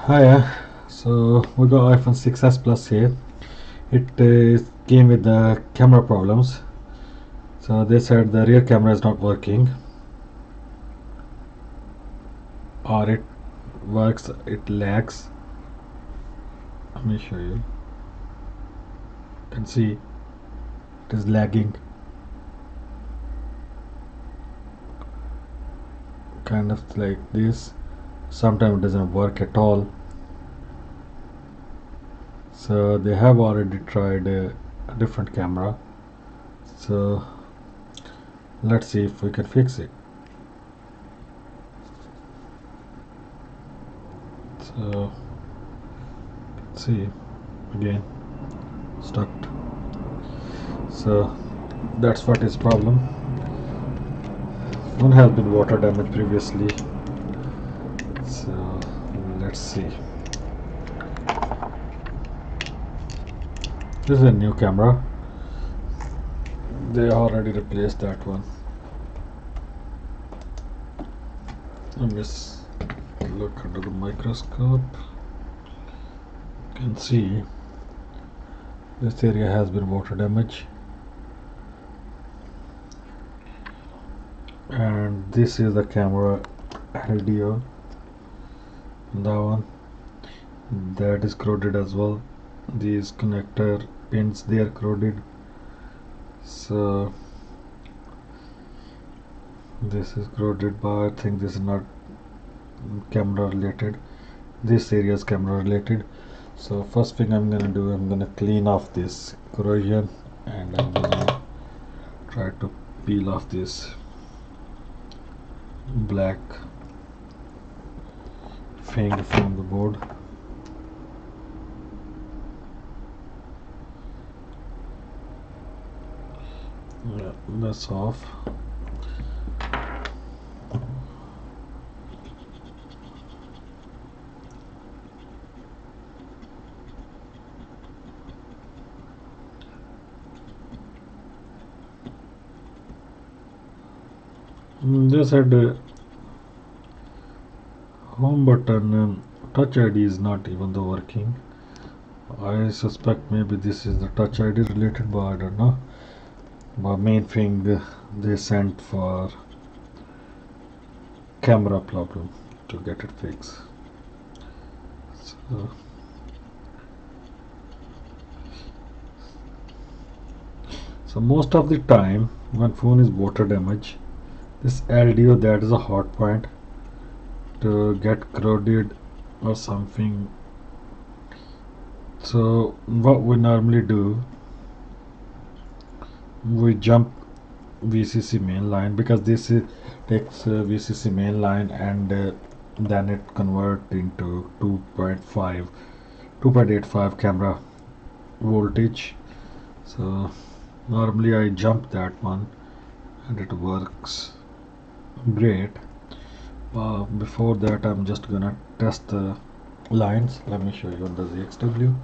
Hiya. So we got iPhone 6s Plus here. It came with the camera problems. So they said the rear camera is not working, or it works, it lags. Let me show you. You can see it is lagging, kind of like this. Sometimes it doesn't work at all. So they have already tried a different camera. So let's see if we can fix it. So see again stuck. So that's what is problem. One has been water damaged previously. So let's see. This is a new camera. They already replaced that one. Let me look under the microscope. You can see this area has been water damage, and this is the camera LDO. That one, that is corroded as well. These connector pins, they are corroded. So this is corroded, but I think this is not camera related. This area is camera related. So first thing I'm gonna do, I'm gonna clean off this corrosion, and I'm gonna try to peel off this black thing from the board. Yeah, that's off. They said home button touch ID is not even the working. I suspect maybe this is the touch ID related, but I don't know. But main thing they sent for camera problem to get it fixed. So, most of the time when phone is water damage, this LDO, that is a hot point to get corroded or something. So what we normally do, we jump VCC main line, because this takes VCC main line, and then it convert into 2.85 camera voltage. So normally I jump that one and it works great. Before that, I'm just gonna test the lines. Let me show you on the ZXW.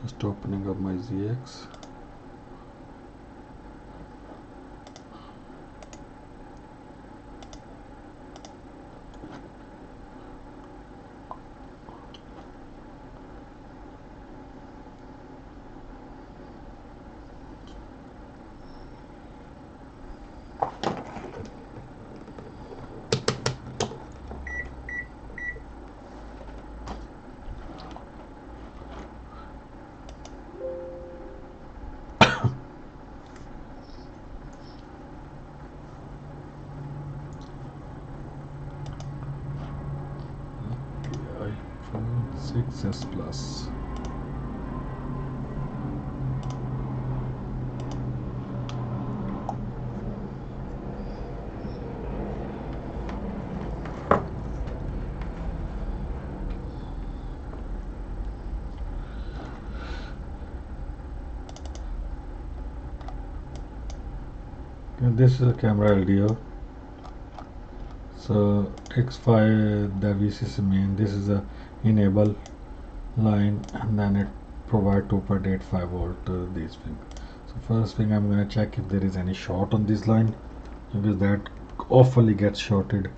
Just opening up my ZX. iPhone 6s Plus. And this is a camera LDO. So X5, the VCC main, this is a enable line, and then it provide 2.85 volt these things. So First thing, I'm gonna check if there is any short on this line, because that awfully gets shorted,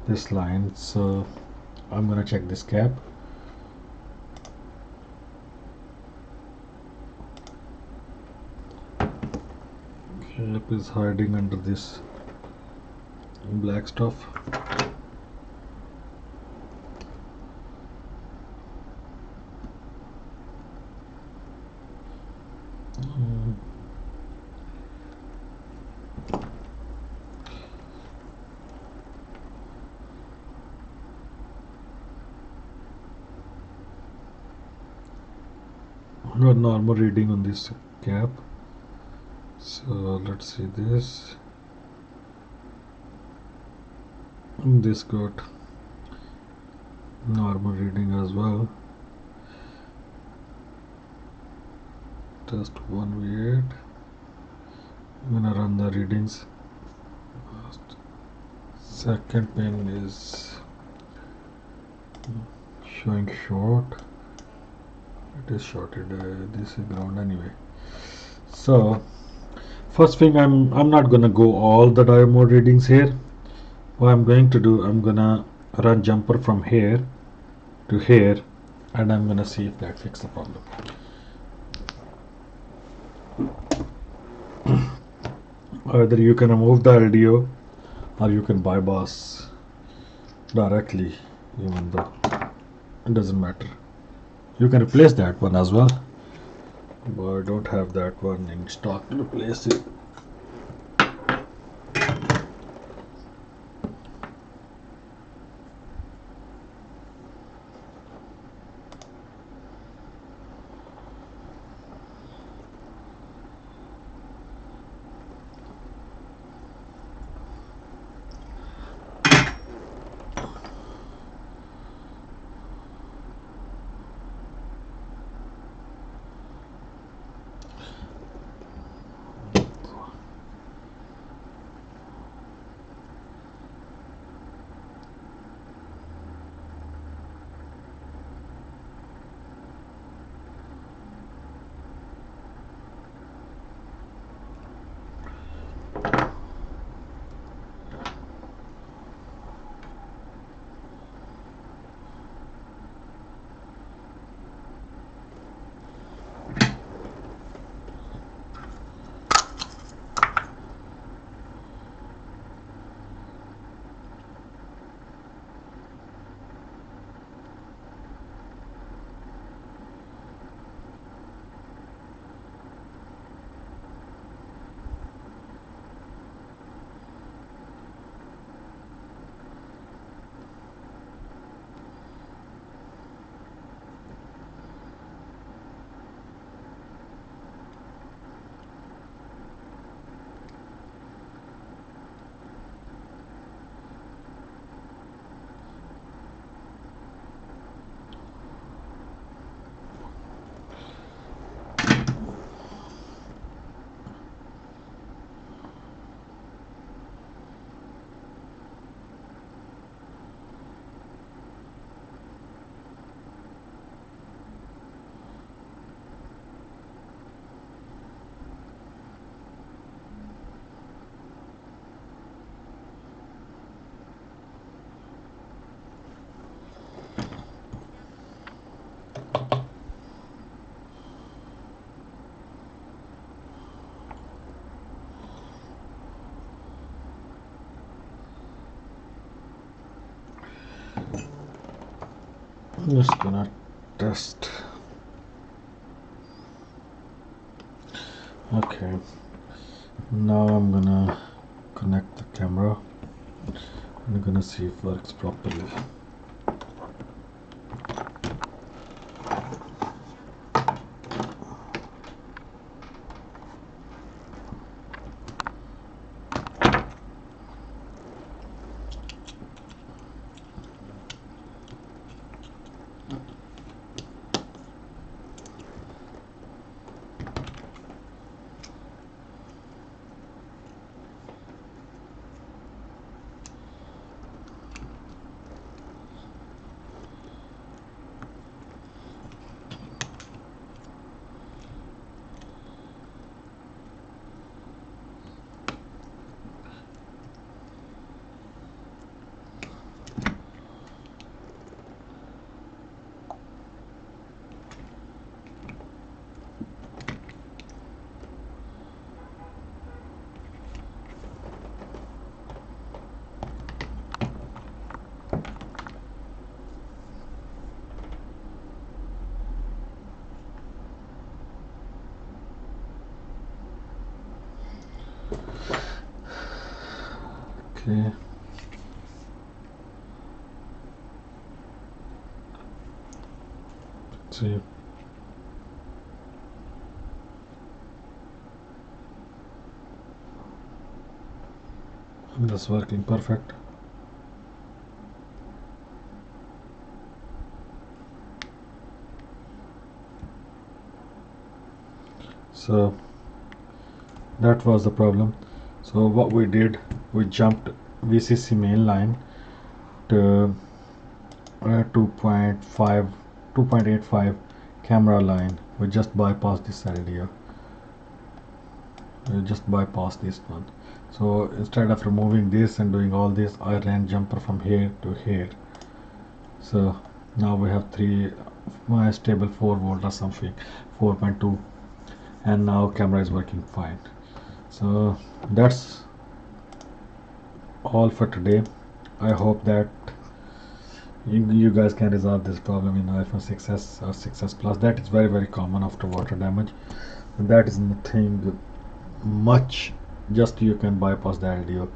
this line. So I'm gonna check this gap. Gap is hiding under this black stuff. Not normal reading on this gap. So let's see this. This got normal reading as well. Test 1v8. I'm gonna run the readings. Second pin is showing short. It is shorted. This is ground anyway. So first thing, I'm not gonna go all the diode mode readings here. What I'm going to do, I'm gonna run jumper from here to here, and I'm gonna see if that fixes the problem. Either you can remove the LDO or you can bypass directly, even though it doesn't matter. You can replace that one as well, but I don't have that one in stock to replace it. I'm just gonna test. Okay, now I'm gonna connect the camera. I'm gonna see if it works properly. Okay. See. That's working perfect. So that was the problem. So what we did, we jumped VCC main line to 2.5 2.85 camera line. We just bypassed this area. We just bypassed this one. So instead of removing this and doing all this, I ran jumper from here to here. So now we have three my stable 4 volt or something, 4.2, and now camera is working fine. So that's all for today. I hope that you guys can resolve this problem in iPhone 6s or 6s Plus. That is very common after water damage. And that is nothing much. Just you can bypass the LDO,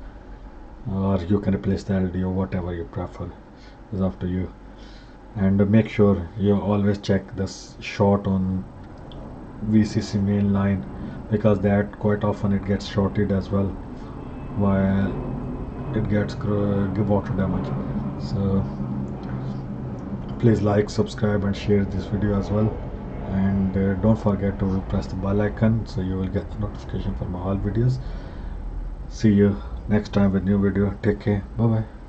or you can replace the LDO, whatever you prefer. Is up to you. And make sure you always check this short on VCC main line, because that quite often it gets shorted as well while it gets water damage. So please like, subscribe and share this video as well, and don't forget to press the bell icon so you will get the notification for my all videos. See you next time with new video. Take care. Bye bye.